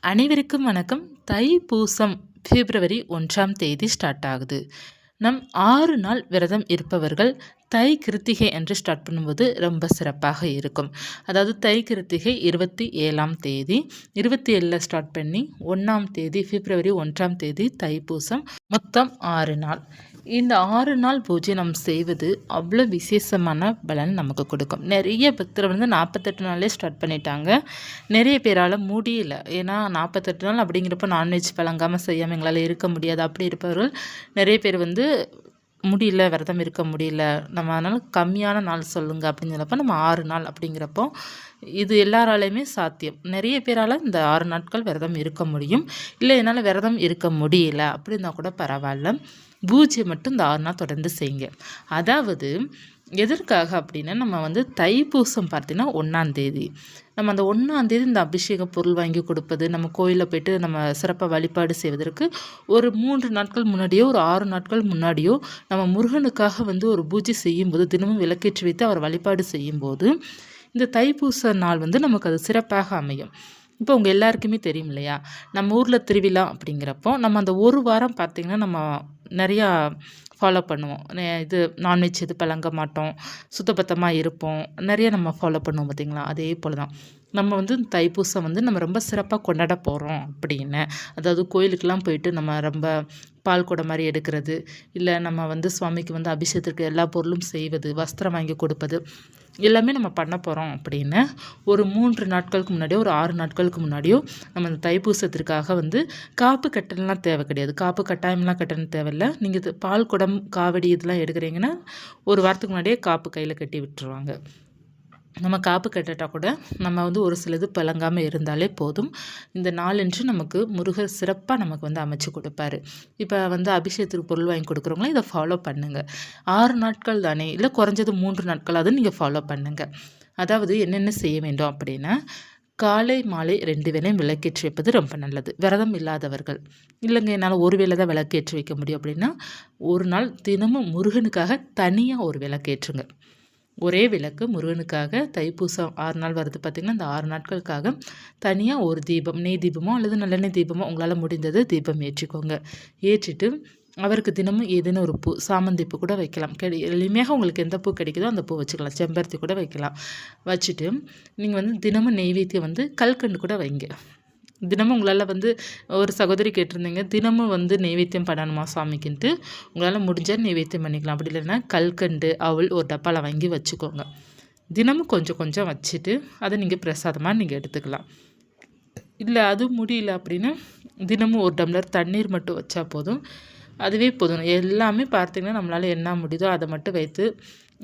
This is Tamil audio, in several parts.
அனைவருக்கும் வணக்கம். தைப்பூசம் பிப்ரவரி 1ஆம் தேதி ஸ்டார்ட் ஆகுது. நம் 6 நாள் விரதம் இருப்பவர்கள் தை கிருத்திகை என்று ஸ்டார்ட் பண்ணும்போது ரொம்ப சிறப்பாக இருக்கும். அதாவது தை கிருத்திகை 27ஆம் தேதி 27ல் ஸ்டார்ட் பண்ணி 1ஆம் தேதி பிப்ரவரி 1ஆம் தேதி தைப்பூசம், மொத்தம் 6 நாள். இந்த 6 நாள் பூஜை நம்ம செய்வது அவ்வளோ விசேஷமான பலன் நமக்கு கொடுக்கும். நிறைய பக்தர் 48 நாளே ஸ்டார்ட் பண்ணிட்டாங்க. நிறைய பேரால் முடியல. ஏன்னா 48 நாள் அப்படிங்கிறப்ப நான்வெஜ் பழங்காமல் செய்யாமல் எங்களால் இருக்க முடியாது. அப்படி இருப்பவர்கள் நிறைய பேர் முடியல, விரதம் இருக்க முடியல, நம்ம அதனால் கம்மியான நாள் சொல்லுங்கள் அப்படின்னு சொல்லப்போ நம்ம 6 நாள் அப்படிங்கிறப்போ இது எல்லாராலையுமே சாத்தியம். நிறைய பேரால் இந்த 6 நாட்கள் விரதம் இருக்க முடியும். இல்லை என்னால் விரதம் இருக்க முடியல அப்படின்னா கூட பரவாயில்ல, பூஜை மட்டும் இந்த 6 நாள் தொடர்ந்து செய்யுங்க. அதாவது எதற்காக அப்படின்னா நம்ம தைப்பூசம் பார்த்தீங்கன்னா 1ஆம் தேதி நம்ம அந்த 1ஆம் தேதி இந்த அபிஷேக பொருள் வாங்கி கொடுப்பது, நம்ம கோயிலில் போய்ட்டு நம்ம சிறப்பாக வழிபாடு செய்வதற்கு ஒரு 3 நாட்கள் முன்னாடியோ ஒரு 6 நாட்கள் முன்னாடியோ நம்ம முருகனுக்காக ஒரு பூஜை செய்யும்போது, தினமும் விளக்கேற்றி வைத்து அவர் வழிபாடு செய்யும்போது இந்த தைப்பூச நாள் நமக்கு அது சிறப்பாக அமையும். இப்போ உங்கள் எல்லாருக்குமே தெரியும் இல்லையா, நம்ம ஊரில் திருவிழா அப்படிங்கிறப்போ நம்ம அந்த ஒரு வாரம் பார்த்திங்கன்னா நம்ம நிறையா ஃபாலோ பண்ணுவோம். இது நான்வெஜ் இது பழங்க மாட்டோம், சுத்தபத்தமாக இருப்போம், நிறைய நம்ம ஃபாலோ பண்ணுவோம் பார்த்திங்களா. அதே போல் தான் நம்ம தைப்பூசம் நம்ம ரொம்ப சிறப்பாக கொண்டாட போகிறோம் அப்படின்னு. அதாவது கோயிலுக்கெல்லாம் போயிட்டு நம்ம ரொம்ப பால் குடம் மாதிரி எடுக்கிறது, இல்லை நம்ம சுவாமிக்கு அபிஷேகத்துக்கு எல்லா பொருளும் செய்வது, வஸ்திரம் வாங்கி கொடுப்பது எல்லாமே நம்ம பண்ண போகிறோம் அப்படின்னு ஒரு 3 நாட்களுக்கு முன்னாடியோ ஒரு 6 நாட்களுக்கு முன்னாடியோ நம்ம அந்த தைப்பூசத்திற்காக காப்பு கட்டலாம் தேவை கிடையாது. காப்பு கட்டாயம்லாம் கட்டணும் தேவையில்லை. நீங்கள் பால் குடம் காவடி இதெல்லாம் எடுக்கிறீங்கன்னா ஒரு வாரத்துக்கு முன்னாடியே காப்பு கையில் கட்டி விட்டுருவாங்க. நம்ம காப்பு கட்டட்டால் கூட நம்ம ஒரு சிலது பழங்காமல் இருந்தாலே போதும். இந்த நாளன்று நமக்கு முருகர் சிறப்பாக நமக்கு அமைச்சு கொடுப்பாரு. இப்போ அபிஷேகத்துக்கு பொருள் வாங்கி கொடுக்குறவங்களும் இதை ஃபாலோ பண்ணுங்கள். 6 நாட்கள் தானே, இல்லை குறைஞ்சது 3 நாட்களாவது நீங்கள் ஃபாலோ பண்ணுங்கள். அதாவது என்னென்ன செய்ய வேண்டும் அப்படின்னா, காலை மாலை 2 வேளையும் விளக்கேற்றி வைப்பது ரொம்ப நல்லது. விரதம் இல்லாதவர்கள், இல்லைங்க என்னால் ஒரு வேளை தான் விளக்கேற்றி வைக்க முடியும் அப்படின்னா, ஒரு நாள் தினமும் முருகனுக்காக தனியாக ஒரு விளக்கேற்றுங்க. ஒரே விளக்கு முருகனுக்காக தைப்பூசம் 6 நாள் வருது பார்த்திங்கன்னா, இந்த 6 நாட்களுக்காக தனியாக ஒரு தீபம், நெய் தீபமோ அல்லது நல்லெண்ணெய் தீபமோ உங்களால் முடிந்தது தீபம் ஏற்றிக்கோங்க. ஏற்றிட்டு அவருக்கு தினமும் ஏதேனும் ஒரு பூ, சாமந்தி பூ கூட வைக்கலாம். எளிமையாக உங்களுக்கு எந்த பூ கிடைக்குதோ அந்த பூ வச்சுக்கலாம். செம்பருத்தி கூட வைக்கலாம். வச்சுட்டு நீங்கள் தினமும் நெய்வேத்தியம் கல்கண்டு கூட வைங்க. தினமும் உங்களால் ஒரு சகோதரி கேட்டிருந்தீங்க, தினமும் நெய்வேத்தியம் பண்ணணுமா சாமிக்குன்ட்டு. உங்களால் முடிஞ்சால் நெய்வேத்தியம் பண்ணிக்கலாம். அப்படி இல்லைன்னா கல்கண்டு அவள் ஒரு டப்பாவில் வாங்கி வச்சுக்கோங்க. தினமும் கொஞ்சம் கொஞ்சம் வச்சுட்டு அதை நீங்கள் பிரசாதமாக நீங்கள் எடுத்துக்கலாம். இல்லை அது முடியல அப்படின்னா தினமும் ஒரு டம்ளர் தண்ணீர் மட்டும் வச்சா போதும், அதுவே போதும். எல்லாமே பார்த்திங்கன்னா நம்மளால் என்ன முடியுதோ அதை மட்டும் வைத்து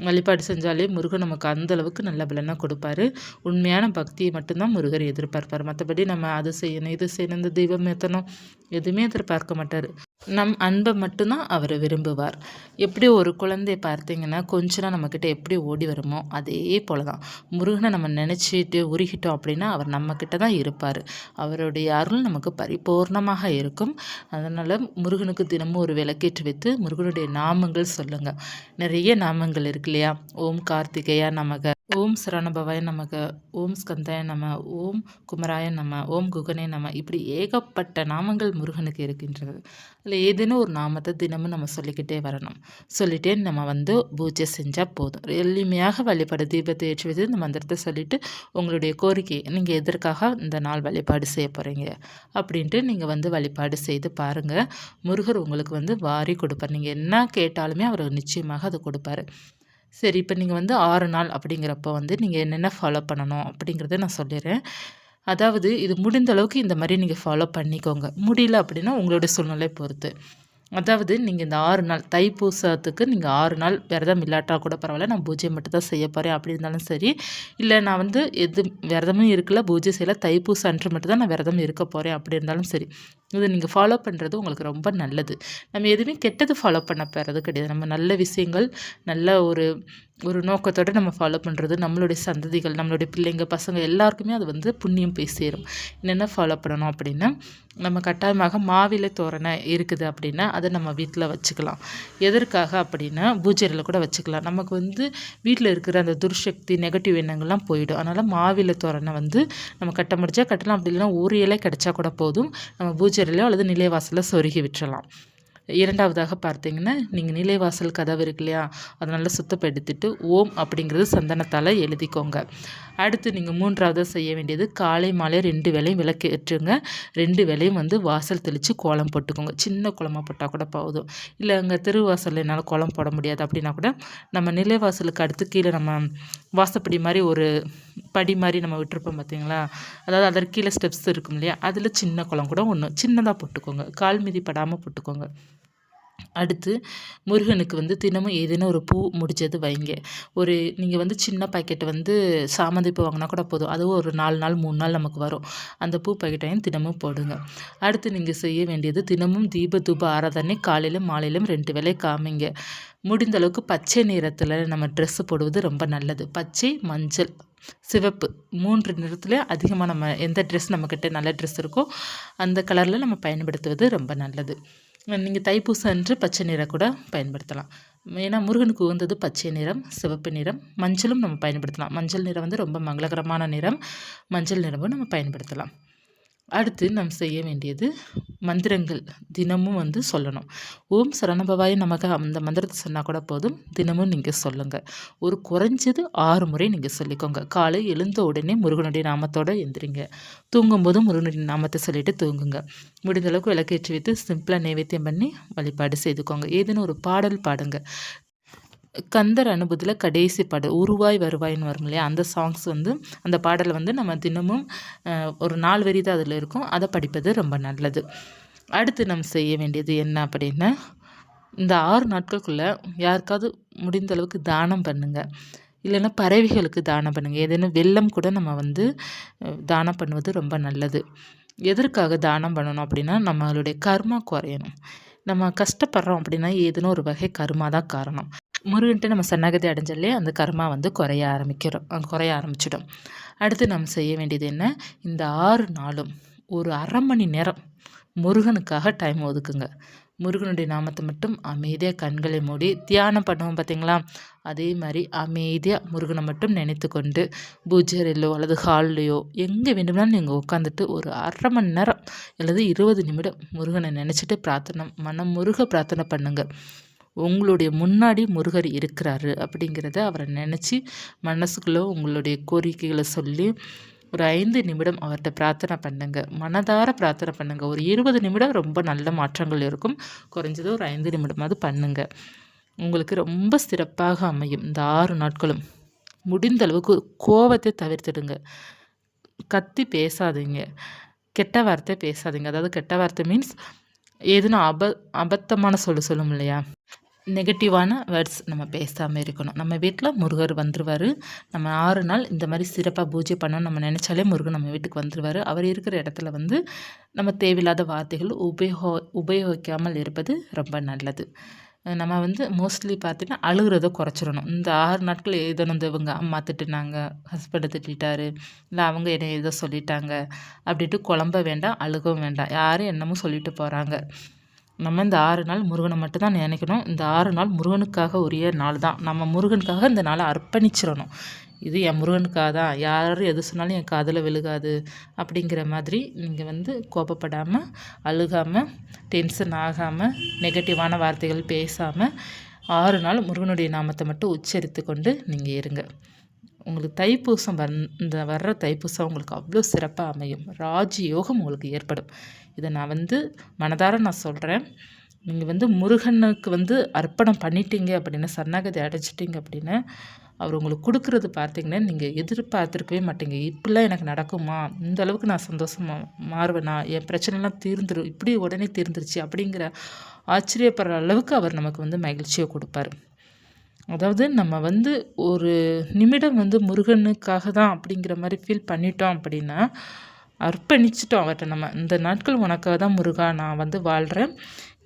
வழிபாடு செஞ்சாலே முருகன் நமக்கு அந்தளவுக்கு நல்ல பலனாக கொடுப்பாரு. உண்மையான பக்தியை மட்டும்தான் முருகர் எதிர்பார்ப்பார். மற்றபடி நம்ம அது செய்யணும் இது செய்யணும் இந்த தெய்வம் ஏற்றணும் எதுவுமே எதிர்பார்க்க மாட்டார். நம் அன்பை மட்டும்தான் அவர் விரும்புவார். எப்படி ஒரு குழந்தை பார்த்திங்கன்னா கொஞ்சம் நம்மக்கிட்ட எப்படி ஓடி வருமோ அதே போல தான் முருகனை நம்ம நினச்சிட்டு உருகிட்டோம் அப்படின்னா அவர் நம்மக்கிட்ட தான் இருப்பார். அவருடைய அருள் நமக்கு பரிபூர்ணமாக இருக்கும். அதனால் முருகனுக்கு தினமும் ஒரு விளக்கேற்றி வைத்து முருகனுடைய நாமங்கள் சொல்லுங்கள். நிறைய நாமங்கள் இருக்கு இல்லையா. ஓம் கார்த்திகேயா நமக, ஓம் சரவணபவாய நமக, ஓம் ஸ்கந்தாய நம, ஓம் குமராய நம, ஓம் குகனே நம, இப்படி ஏகப்பட்ட நாமங்கள் முருகனுக்கு இருக்கின்றது. அதில் ஏதேனும் ஒரு நாமத்தை தினமும் நம்ம சொல்லிக்கிட்டே வரணும். சொல்லிகிட்டே நம்ம பூஜை செஞ்சால் போதும். எளிமையாக வழிபாடு தீபத்தை ஏற்றி வைத்து இந்த மந்திரத்தை சொல்லிவிட்டு உங்களுடைய கோரிக்கை நீங்கள் எதற்காக இந்த நாள் வழிபாடு செய்ய போகிறீங்க அப்படின்ட்டு நீங்கள் வழிபாடு செய்து பாருங்கள். முருகர் உங்களுக்கு வாரி கொடுப்பார். நீங்கள் என்ன கேட்டாலுமே அவர் நிச்சயமாக அதை கொடுப்பார். சரி, இப்போ நீங்கள் 6 நாள் அப்படிங்கிறப்போ நீங்கள் என்னென்ன ஃபாலோ பண்ணணும் அப்படிங்கிறத நான் சொல்லிடுறேன். அதாவது இது முடிந்த அளவுக்கு இந்த மாதிரி நீங்கள் ஃபாலோ பண்ணிக்கோங்க. முடியல அப்படின்னா உங்களுடைய சூழ்நிலை பொறுத்து. அதாவது நீங்கள் இந்த 6 நாள் தைப்பூசத்துக்கு நீங்கள் 6 நாள் விரதம் இல்லாட்டா கூட பரவாயில்ல, நான் பூஜை மட்டும் தான் செய்ய போகிறேன் அப்படி இருந்தாலும் சரி, இல்லை நான் எது விரதமும் இருக்கல பூஜை செய்யலை, தைப்பூச அன்று மட்டும் தான் நான் விரதம் இருக்க போகிறேன் அப்படி இருந்தாலும் சரி, இதை நீங்கள் ஃபாலோ பண்ணுறது உங்களுக்கு ரொம்ப நல்லது. நம்ம எதுவுமே கெட்டது ஃபாலோ பண்ண போகிறது கிடையாது. நம்ம நல்ல விஷயங்கள் நல்ல ஒரு நோக்கத்தோடு நம்ம ஃபாலோ பண்ணுறது நம்மளுடைய சந்ததிகள், நம்மளுடைய பிள்ளைங்க பசங்க எல்லாருக்குமே அது புண்ணியம் போய் சேரும். என்னென்ன ஃபாலோ பண்ணணும் அப்படின்னா, நம்ம கட்டாயமாக மாவிலை தோரணை இருக்குது அப்படின்னா அதை நம்ம வீட்டில் வச்சுக்கலாம். எதற்காக அப்படின்னா பூஜை அறையில் கூட வச்சுக்கலாம். நமக்கு வந்து வீட்டில் இருக்கிற அந்த துர்சக்தி நெகட்டிவ் எண்ணங்கள்லாம் போயிடும். அதனால் மாவிலை தோரணை வந்து நம்ம கட்ட முடிச்சா கட்டலாம், அப்படி இல்லைன்னா ஒரு இலை கிடச்சா கூட போதும். நம்ம பூஜை அறையிலோ அல்லது நிலைவாசலில் சொருகி விட்டுறலாம். இரண்டாவதாக பார்த்தீங்கன்னா, நீங்கள் நிலைவாசல் கதவு இருக்கு இல்லையா, அதை நல்லா சுத்தப்படுத்திட்டு ஓம் அப்படிங்கிறது சந்தனத்தால் எழுதிக்கோங்க. அடுத்து நீங்கள் மூன்றாவதாக செய்ய வேண்டியது காலை மாலை 2 வேளையும் விளக்கு ஏற்றுங்க. 2 வேளையும் வந்து வாசல் தெளித்து கோலம் போட்டுக்கோங்க. சின்ன கோலமாக போட்டால் கூட போதும். இல்லை அங்கே தெருவாசலில் என்னால் கோலம் போட முடியாது அப்படின்னா கூட நம்ம நிலைவாசலுக்கு அடுத்து கீழே நம்ம வாசப்படி மாதிரி ஒரு படி மாதிரி நம்ம விட்டுருப்போம் பார்த்தீங்களா, அதாவது அதற்கு கீழே ஸ்டெப்ஸ் இருக்கும் இல்லையா, அதில் சின்ன கோலம் கூட ஒன்று சின்னதாக போட்டுக்கோங்க. கால் மிதி படாமல் போட்டுக்கோங்க. அடுத்து முருகனுக்கு வந்து தினமும் ஏதேனும் ஒரு பூ முடிச்சது வைங்க. நீங்கள் வந்து சின்ன பாக்கெட் வந்து சாமந்தி பூ வாங்கினா கூட போதும். அதுவும் ஒரு 4 நாள் 3 நாள் நமக்கு வரும். அந்த பூ பாக்கெட்டையும் தினமும் போடுங்க. அடுத்து நீங்கள் செய்ய வேண்டியது தினமும் தீப தூப ஆராதனை காலையிலும் மாலையிலும் 2 வேளை காமிங்க. முடிந்த அளவுக்கு பச்சை நிறத்தில் நம்ம ட்ரெஸ்ஸு போடுவது ரொம்ப நல்லது. பச்சை, மஞ்சள், சிவப்பு 3 நிறத்தில் அதிகமாக நம்ம எந்த ட்ரெஸ் நம்மக்கிட்ட நல்ல ட்ரெஸ் இருக்கோ அந்த கலரில் நம்ம பயன்படுத்துவது ரொம்ப நல்லது. நீங்கள் தைப்பூசம் அன்று பச்சை நிறம் கூட பயன்படுத்தலாம். ஏன்னா முருகனுக்கு உகந்தது பச்சை நிறம், சிவப்பு நிறம், மஞ்சளும் நம்ம பயன்படுத்தலாம். மஞ்சள் நிறம் வந்து ரொம்ப மங்களகரமான நிறம். மஞ்சள் நிறமும் நம்ம பயன்படுத்தலாம். அடுத்து நாம் செய்ய வேண்டியது மந்திரங்கள் தினமும் வந்து சொல்லணும். ஓம் சரணபவாய நமக அந்த மந்திரத்தை சொன்னால் கூட போதும். தினமும் நீங்கள் சொல்லுங்கள். ஒரு குறைஞ்சது 6 முறை நீங்கள் சொல்லிக்கோங்க. காலை எழுந்த உடனே முருகனுடைய நாமத்தோடு எந்திரிங்க. தூங்கும்போதும் முருகனுடைய நாமத்தை சொல்லிட்டு தூங்குங்க. முடிந்த அளவுக்கு விளக்கேற்றி வைத்து சிம்பிளாக நைவேத்தியம் பண்ணி வழிபாடு செய்துக்கோங்க. ஏதேனும் ஒரு பாடல் பாடுங்க. கந்தர் அனுபூதியில் கடைசி பாடல் உருவாய் வருவாயின்னு வரும் இல்லையா, அந்த சாங்ஸ் வந்து அந்த பாடலை வந்து நம்ம தினமும் ஒரு 4 வரி தான் அதில் இருக்கும், அதை படிப்பது ரொம்ப நல்லது. அடுத்து நம்ம செய்ய வேண்டியது என்ன அப்படின்னா, இந்த 6 நாட்களுக்குள்ளே யாருக்காவது முடிந்த அளவுக்கு தானம் பண்ணுங்கள். இல்லைன்னா பறவைகளுக்கு தானம் பண்ணுங்கள். ஏதேனும் வெல்லம் கூட நம்ம வந்து தானம் பண்ணுவது ரொம்ப நல்லது. எதற்காக தானம் பண்ணணும் அப்படின்னா, நம்மளுடைய கர்மா குறையணும். நம்ம கஷ்டப்படுறோம் அப்படின்னா ஏதேனும் ஒரு வகை கர்மா தான் காரணம். முருகன்ட்டு நம்ம சரணாகதி அடைஞ்சாலே அந்த கர்மா வந்து குறைய ஆரம்பிச்சிடும். அடுத்து நம்ம செய்ய வேண்டியது என்ன, இந்த 6 நாளும் ஒரு அரை மணி நேரம் முருகனுக்காக டைம் ஒதுக்குங்க. முருகனுடைய நாமத்தை மட்டும் அமைதியாக கண்களை மூடி தியானம் பண்ணுவோம் பார்த்தீங்களா, அதே மாதிரி அமைதியாக முருகனை மட்டும் நினைத்து கொண்டு பூஜையிலோ அல்லது ஹால்லையோ எங்கே வேண்டும்னாலும் நீங்கள் உட்காந்துட்டு ஒரு அரை மணி நேரம் அல்லது 20 நிமிடம் முருகனை நினச்சிட்டு மனம் முருக பிரார்த்தனை பண்ணுங்கள். உங்களுடைய முன்னாடி முருகர் இருக்கிறாரு அப்படிங்கிறத அவரை நினச்சி மனசுக்குள்ளே உங்களுடைய கோரிக்கைகளை சொல்லி ஒரு 5 நிமிடம் அவர்கிட்ட பிரார்த்தனை பண்ணுங்க. மனதார பிரார்த்தனை பண்ணுங்க. ஒரு 20 நிமிடம் ரொம்ப நல்ல மாற்றங்கள் இருக்கும். குறைஞ்சது ஒரு 5 நிமிடமாவது பண்ணுங்க. உங்களுக்கு ரொம்ப சிறப்பாக அமையும். இந்த 6 நாட்களும் முடிந்த அளவுக்கு கோபத்தை தவிர்த்துடுங்க. கத்தி பேசாதீங்க, கெட்ட வார்த்தை பேசாதீங்க. அதாவது கெட்ட வார்த்தை மீன்ஸ் ஏதுனா அபத்தமான சொல்லும் இல்லையா, நெகட்டிவான வேர்ட்ஸ் நம்ம பேசாமல் இருக்கணும். நம்ம வீட்டில் முருகர் வந்துருவார். நம்ம 6 நாள் இந்த மாதிரி சிறப்பாக பூஜை பண்ணணும்னு நம்ம நினச்சாலே முருகன் நம்ம வீட்டுக்கு வந்துருவார். அவர் இருக்கிற இடத்துல வந்து நம்ம தேவையில்லாத வார்த்தைகள் உபயோகிக்காமல் இருப்பது ரொம்ப நல்லது. நம்ம வந்து மோஸ்ட்லி பார்த்தீங்கன்னா அழுகிறத குறைச்சிடணும். இந்த 6 நாட்கள் ஏதோ இவங்க அம்மா திட்டுனாங்க, ஹஸ்பண்டை திட்டாரு, இல்லை அவங்க என்னை ஏதோ சொல்லிட்டாங்க அப்படின்ட்டு குழம்ப வேண்டாம், அழுகவும் வேண்டாம். யாரும் என்னமோ சொல்லிட்டு போகிறாங்க. நம்ம இந்த 6 நாள் முருகனை மட்டும் தான் நினைக்கணும். இந்த 6 நாள் முருகனுக்காக உரிய நாள் தான். நம்ம முருகனுக்காக இந்த நாளை அர்ப்பணிச்சிடணும். இது என் முருகனுக்காக தான், யாரும் எது சொன்னாலும் என் காதில் விழுகாது அப்படிங்கிற மாதிரி நீங்கள் வந்து கோபப்படாமல், அழுகாமல், டென்ஷன் ஆகாமல், நெகட்டிவான வார்த்தைகள் பேசாமல் 6 நாள் முருகனுடைய நாமத்தை மட்டும் உச்சரித்து கொண்டு நீங்கள் இருங்க. உங்களுக்கு தைப்பூசம் இந்த வர்ற தைப்பூசம் உங்களுக்கு அவ்வளோ சிறப்பாக அமையும். ராஜயோகம் உங்களுக்கு ஏற்படும். இதை நான் வந்து மனதார நான் சொல்கிறேன். நீங்கள் வந்து முருகனுக்கு வந்து அர்ப்பணம் பண்ணிட்டீங்க அப்படின்னா, சரணாகதி அடைச்சிட்டிங்க அப்படின்னா, அவர் உங்களுக்கு கொடுக்குறது பார்த்தீங்கன்னா நீங்கள் எதிர்பார்த்துருக்கவே மாட்டீங்க. இப்படிலாம் எனக்கு நடக்குமா, இந்த அளவுக்கு நான் சந்தோஷமாக மாறுவேனா, என் பிரச்சனைலாம் தீர்ந்துடும், இப்படி உடனே தீர்ந்துருச்சு அப்படிங்கிற ஆச்சரியப்படுற அளவுக்கு அவர் நமக்கு வந்து மகிழ்ச்சியை கொடுப்பார். அதாவது நம்ம வந்து ஒரு நிமிடம் வந்து முருகனுக்காக தான் அப்படிங்கிற மாதிரி ஃபீல் பண்ணிட்டோம் அப்படின்னா, அர்ப்பணிச்சிட்டோம் அவர்கிட்ட. நம்ம இந்த நாட்கள் உனக்காக தான் முருகா நான் வந்து வாழ்கிறேன்,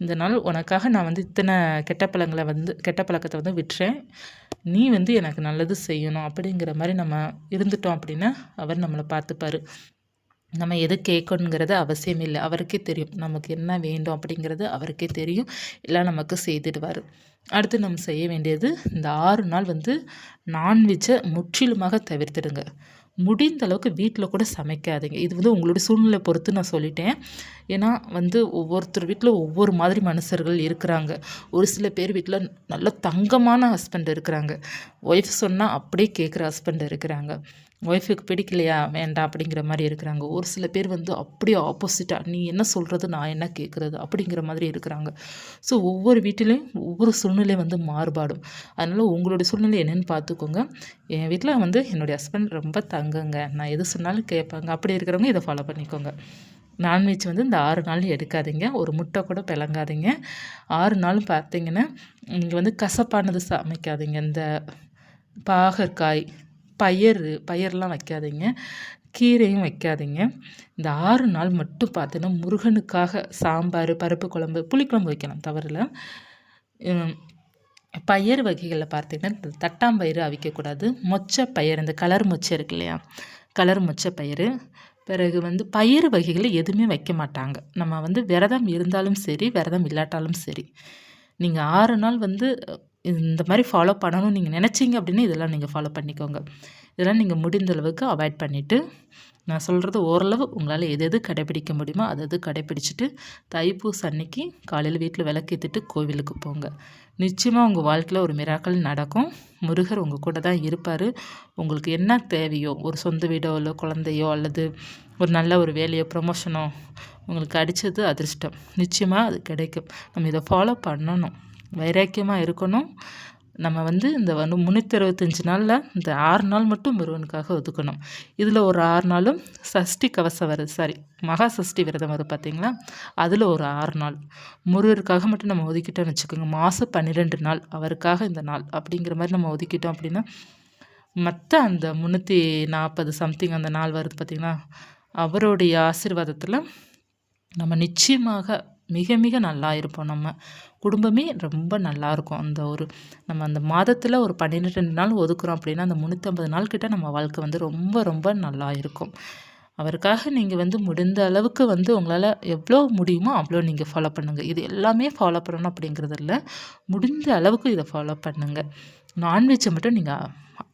இந்த நாள் உனக்காக நான் வந்து இத்தனை கெட்ட பழக்கத்தை வந்து விட்டுறேன், நீ வந்து எனக்கு நல்லது செய்யணும் அப்படிங்கிற மாதிரி நம்ம இருந்துட்டோம் அப்படின்னா அவர் நம்மளை பார்த்துப்பார். நம்ம எது கேட்கணுங்கிறது அவசியம் இல்லை. அவருக்கே தெரியும். நமக்கு என்ன வேண்டும் அப்படிங்கிறது அவருக்கே தெரியும். எல்லாம் நமக்கு செய்துடுவாரு. அடுத்து நம்ம செய்ய வேண்டியது, இந்த 6 நாள் வந்து நான்வெஜ்ஜை முற்றிலுமாக தவிர்த்துடுங்க. முடிந்த அளவுக்கு வீட்ல கூட சமைக்காதீங்க. இது வந்து உங்களுடைய சூழ்நிலை பொறுத்து நான் சொல்லிட்டேன். ஏன்னா வந்து ஒவ்வொருத்தர் வீட்ல ஒவ்வொரு மாதிரி மனுஷர்கள் இருக்கிறாங்க. ஒரு சில பேர் வீட்ல நல்ல தங்கமான ஹஸ்பண்ட் இருக்கிறாங்க. ஒய்ஃப் சொன்னா அப்படியே கேட்குற ஹஸ்பண்ட் இருக்கிறாங்க. ஒய்ஃபுக்கு பிடிக்கலையா வேண்டாம் அப்படிங்கிற மாரி இருக்கிறாங்க. ஒரு சில பேர் வந்து அப்படியே ஆப்போசிட்டா, நீ என்ன சொல்றது நான் என்ன கேட்குறது அப்படிங்கிற மாதிரி இருக்கிறாங்க. ஸோ ஒவ்வொரு வீட்டிலயும் ஒவ்வொரு சூழ்நிலை வந்து மாறுபாடும். அதனால உங்களுடைய சூழ்நிலை என்னன்னு பார்த்துக்கோங்க. என் வீட்ல வந்து என்னுடைய ஹஸ்பண்ட் ரொம்ப தங்கங்க. நான் எது சொன்னாலும் கேட்பாங்க. அப்படி இருக்கிறவங்க இதை ஃபாலோ பண்ணிக்கோங்க. நான்வெஜ் வந்து இந்த 6 நாள் எடுக்காதீங்க. ஒரு முட்டை கூட பிளங்காதீங்க. 6 நாளும் பார்த்தீங்கன்னா, நீங்க வந்து கசப்பானது சமைக்காதீங்க. இந்த பாகற்காய், பயர்லாம் வைக்காதீங்க. கீரையும் வைக்காதீங்க. இந்த 6 நாள் மட்டும் பார்த்தீங்கன்னா, முருகனுக்காக சாம்பார், பருப்பு குழம்பு, புளிக்குழம்பு வைக்கலாம் தவறில்ல. ம் பயறு வகைகள்ல பார்த்தீங்கன்னா, இந்த தட்டாம்பயிறு அவிக்கக்கூடாது. மொச்சை பயிறு, இந்த கலர் மொச்சை இருக்கு இல்லையா? கலர் மொச்சை பயிறு. பிறகு வந்து பயறு வகைகள் எதுவுமே வைக்க மாட்டாங்க. நம்ம வந்து விரதம் இருந்தாலும் சரி, விரதம் இல்லாட்டாலும் சரி. நீங்க 6 நாள் வந்து இந்த மாரி ஃபாலோ பண்ணணும்னு நீங்க நினச்சீங்க அப்படின்னா, இதெல்லாம் நீங்க ஃபாலோ பண்ணிக்கோங்க. இதெல்லாம் நீங்க முடிந்த அளவுக்கு அவாய்ட் பண்ணிட்டு, நான் சொல்றது ஓரளவு உங்களால எது எது கடைபிடிக்க முடியுமோ, அது அது கடைபிடிச்சுட்டு, தைப்பூச அன்னைக்கு காலையில வீட்ல விளக்கேத்திட்டு கோவிலுக்கு போங்க. நிச்சயமா உங்க வாழ்க்கையில ஒரு மிராக்கிள் நடக்கும். முருகர் உங்க கூட தான் இருப்பாரு. உங்களுக்கு என்ன தேவையோ, ஒரு சொந்த வீடோ, இல்ல குழந்தையோ, அல்லது ஒரு நல்ல ஒரு வேலையோ, ப்ரமோஷனோ உங்களுக்கு அடிச்சது அதிர்ஷ்டம். நிச்சயமா அது கிடைக்கும். நம்ம இத ஃபாலோ பண்ணணும். வைராக்கியமா இருக்கணும். நம்ம வந்து இந்த 365 நாள்ல இந்த 6 நாள் மட்டும் முருகனுக்காக ஒதுக்கணும். இதில் ஒரு 6 நாளும் சஷ்டி கவசம் வருது, சாரி மகா சஷ்டி விரதம் வரும் பார்த்தீங்களா? அதில் ஒரு 6 நாள் முருகருக்காக மட்டும் நம்ம ஒதுக்கிட்டோம்னு வச்சுக்கோங்க. மாதம் 12 நாள் அவருக்காக இந்த நாள் அப்படிங்கிற மாதிரி நம்ம ஒதுக்கிட்டோம் அப்படின்னா, மற்ற அந்த 340 சம்திங் அந்த நாள் வருது பார்த்தீங்களா? அவருடைய ஆசீர்வாதத்தில் நம்ம நிச்சயமாக மிக மிக நல்லா இருப்போம். நம்ம குடும்பமே ரொம்ப நல்லாயிருக்கும். நம்ம அந்த மாதத்தில் ஒரு 12 நாள் ஒதுக்குறோம் அப்படின்னா, அந்த 350 நாள் கிட்ட நம்ம வாழ்க்கை வந்து ரொம்ப ரொம்ப நல்லா இருக்கும். அவருக்காக நீங்கள் வந்து முடிந்த அளவுக்கு வந்து உங்களால் எவ்வளோ முடியுமோ அவ்வளோ நீங்கள் ஃபாலோ பண்ணுங்கள். இது எல்லாமே ஃபாலோ பண்ணணும் அப்படிங்கிறது இல்லை. முடிந்த அளவுக்கு இதை ஃபாலோ பண்ணுங்கள். நான்வெஜ்ஜை மட்டும் நீங்கள்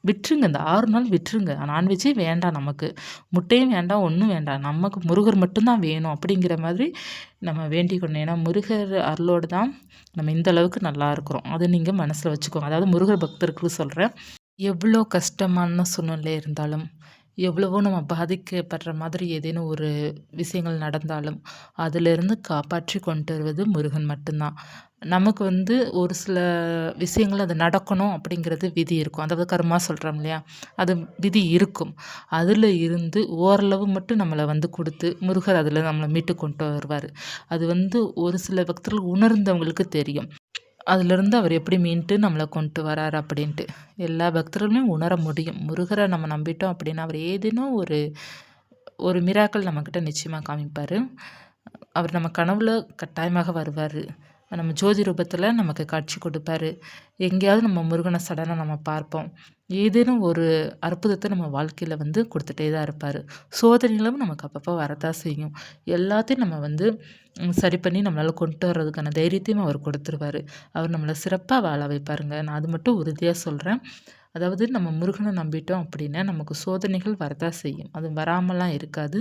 விட்டுருங்க. இந்த 6 நாள் விட்டுருங்க. நான்வெஜ்ஜே வேண்டாம் நமக்கு. முட்டையும் வேண்டாம், ஒன்றும் வேண்டாம். நமக்கு முருகர் மட்டும்தான் வேணும் அப்படிங்கிற மாதிரி நம்ம வேண்டிக்கணும். ஏன்னா முருகர் அருளோடு தான் நம்ம இந்த அளவுக்கு நல்லா இருக்கிறோம். அதை நீங்கள் மனசில் வச்சுக்கோங்க. அதாவது முருகர் பக்தர்களுக்கு சொல்கிறேன். எவ்வளோ கஷ்டமான சூழ்நிலை இருந்தாலும், எவ்வளவோ நம்ம பாதிக்கப்படுற மாதிரி ஏதேனும் ஒரு விஷயங்கள் நடந்தாலும், அதிலிருந்து காப்பாற்றி கொண்டு வருவது முருகன் மட்டும்தான். நமக்கு வந்து ஒரு சில விஷயங்கள் அது நடக்கணும் அப்படிங்கிறது விதி இருக்கும். அதாவது கர்மா சொல்கிறோம் இல்லையா? அது விதி இருக்கும். அதில் இருந்து ஓரளவு மட்டும் நம்மளை வந்து கொடுத்து, முருகர் அதில் நம்மளை மீட்டு கொண்டு வருவார். அது வந்து ஒரு சில பக்தர்கள் உணர்ந்தவங்களுக்கு தெரியும். அதிலிருந்து அவர் எப்படி மீண்டு நம்மளை கொண்டு வராரு அப்படின்ட்டு. எல்லா பக்தர்களுமே உணர முடியும். முருகரை நம்ம நம்பிட்டோம் அப்படின்னா, அவர் ஏதேனும் ஒரு ஒரு மிராக்கிள் நம்மக்கிட்ட நிச்சயமாக காமிப்பார். அவர் நம்ம கனவுல கட்டாயமாக வருவார். நம்ம ஜோதி ரூபத்தில் நமக்கு காட்சி கொடுப்பாரு. எங்கேயாவது நம்ம முருகனை சடனாக நம்ம பார்ப்போம். ஏதேனும் ஒரு அற்புதத்தை நம்ம வாழ்க்கையில் வந்து கொடுத்துட்டே தான் இருப்பார். சோதனைகளும் நமக்கு அப்பப்போ வரத்தான் செய்யும். எல்லாத்தையும் நம்ம வந்து சரி பண்ணி நம்மளால் கொண்டு வர்றதுக்கான தைரியத்தையும் அவர் கொடுத்துருவாரு. அவர் நம்மளை சிறப்பாக வாழ வைப்பாருங்க. நான் அது மட்டும் உறுதியாக சொல்கிறேன். அதாவது நம்ம முருகனை நம்பிட்டோம் அப்படின்னா, நமக்கு சோதனைகள் வரதான் செய்யும். அது வராமலாம் இருக்காது.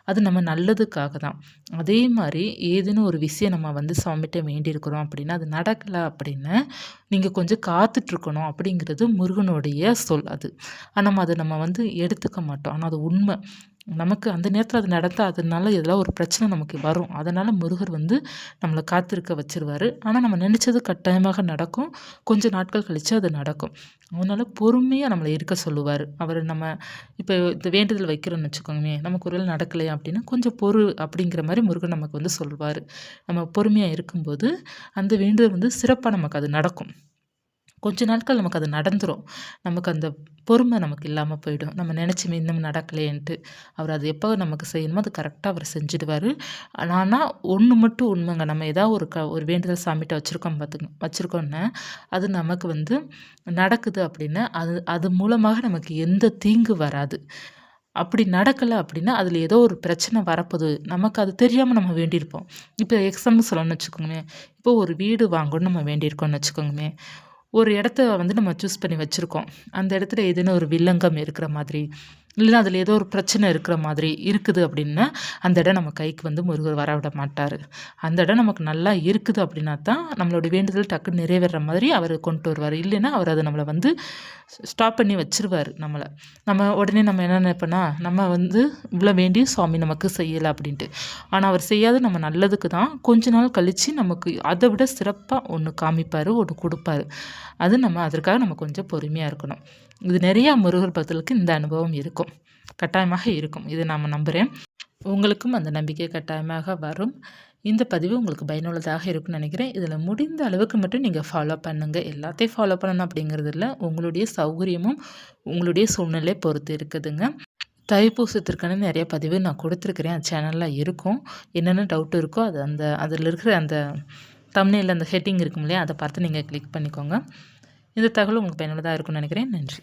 அது நம்ம நல்லதுக்காக தான். அதே மாரி ஏதேனும் ஒரு விஷயம் நம்ம வந்து சாமிட்ட வேண்டியிருக்கிறோம் அப்படின்னா, அது நடக்கல அப்படின்னா, நீங்க கொஞ்சம் காத்துட்ருக்கணும் அப்படிங்கிறது முருகனுடைய சொல் அது. நம்ம அத நம்ம வந்து எடுத்துக்க மாட்டோம். ஆனா அது உண்ம. நமக்கு அந்த நேரத்தில அது நடந்தா அதனால எதனா ஒரு பிரச்சனை நமக்கு வரும். அதனால முருகர் வந்து நம்மள காத்திருக்க வச்சுருவாரு. ஆனா நம்ம நினைச்சது கட்டாயமாக நடக்கும். கொஞ்சம் நாட்கள் கழிச்சு அது நடக்கும். அதனால பொறுமையா நம்மள இருக்க சொல்லுவாரு. அவரு நம்ம இப்ப இந்த வேண்டுதல் வைக்கிறோம்னு வச்சுக்கோங்களேன், நமக்கு ஒரு வேள நடக்கலையா அப்படின்னா, கொஞ்சம் பொறு அப்படிங்கிற மாரி முருகன் நமக்கு வந்து சொல்வாரு. நம்ம பொறுமையா இருக்கும்போது, அந்த வேண்டுதல் வந்து சிறப்பா நமக்கு அது நடக்கும். கொஞ்ச நாட்கள் நமக்கு அது நடந்துரும். நமக்கு அந்த பொறுமை நமக்கு இல்லாம போயிடும். நம்ம நெனச்சோமே இன்னும் நடக்கலையேன்ட்டு. அவர் அது எப்போ நமக்கு செய்யணுமோ அது கரெக்ட்டா அவர் செஞ்சுடுவாரு. ஆனா ஒண்ணு மட்டும் உண்மைங்க. நம்ம ஏதாவது ஒரு வேண்டுதல் சாமிட்ட வச்சிருக்கோம் வச்சிருக்கோம்ன்னா, அது நமக்கு வந்து நடக்குது அப்படின்னா, அது அது மூலமாக நமக்கு எந்த தீங்கு வராது. அப்படி நடக்கலை அப்படின்னா அதில் ஏதோ ஒரு பிரச்சனை வரப்போகுது. நமக்கு அது தெரியாமல் நம்ம வேண்டியிருப்போம். இப்போ எக்ஸாம்பிள் சொல்லணும்னு வச்சுக்கோங்களேன். இப்போ ஒரு வீடு வாங்கணும்னு நம்ம வேண்டியிருக்கோம்னு வச்சுக்கோங்களேன். ஒரு இடத்த வந்து நம்ம சூஸ் பண்ணி வச்சுருக்கோம். அந்த இடத்துல ஏதேனும் ஒரு வில்லங்கம் இருக்கிற மாதிரி, இல்லைனா அதில் ஏதோ ஒரு பிரச்சனை இருக்கிற மாதிரி இருக்குது அப்படின்னா, அந்த இடம் நம்ம கைக்கு வந்து முருகர் வரவிட மாட்டார். அந்த இடம் நமக்கு நல்லா இருக்குது அப்படின்னா தான் நம்மளோட வேண்டுதல் டக்குன்னு நிறைவேறுற மாதிரி அவர் கொண்டு வருவார். இல்லைன்னா அவர் அதை நம்மளை வந்து ஸ்டாப் பண்ணி வச்சுருவார் நம்மளை. நம்ம உடனே நம்ம என்ன நினைப்போன்னா, நம்ம வந்து இவ்வளோ வேண்டி சுவாமி நமக்கு செய்யலை அப்படின்ட்டு. ஆனால் அவர் செய்யாத நம்ம நல்லதுக்கு தான் கொஞ்ச நாள் கழித்து நமக்கு அதை விட சிறப்பாக ஒன்று காமிப்பார், ஒன்று கொடுப்பாரு. அது நம்ம அதற்காக நம்ம கொஞ்சம் பொறுமையாக இருக்கணும். இது நிறையா முருகர் பக்தர்களுக்கு இந்த அனுபவம் இருக்கும். கட்டாயமாக இருக்கும். இதை நான் நம்புகிறேன். உங்களுக்கும் அந்த நம்பிக்கை கட்டாயமாக வரும். இந்த பதிவு உங்களுக்கு பயனுள்ளதாக இருக்கும்னு நினைக்கிறேன். இதில் முடிந்த அளவுக்கு மட்டும் நீங்கள் ஃபாலோ பண்ணுங்கள். எல்லாத்தையும் ஃபாலோ பண்ணணும் அப்படிங்கிறது இல்லை. உங்களுடைய சௌகரியமும் உங்களுடைய சூழ்நிலை பொறுத்து இருக்குதுங்க. தைப்பூசத்திற்கான நிறைய பதிவு நான் கொடுத்துருக்குறேன். அது சேனலில் இருக்கும். என்னென்ன டவுட் இருக்கோ அது அதில் இருக்கிற அந்த தம்ப்நெயில்ல அந்த ஹெட்டிங் இருக்கும் இல்லையா, அதை பார்த்து நீங்கள் கிளிக் பண்ணிக்கோங்க. இந்த தகவல் உங்களுக்கு பயனுள்ளதாக இருக்கும்னு நினைக்கிறேன். நன்றி.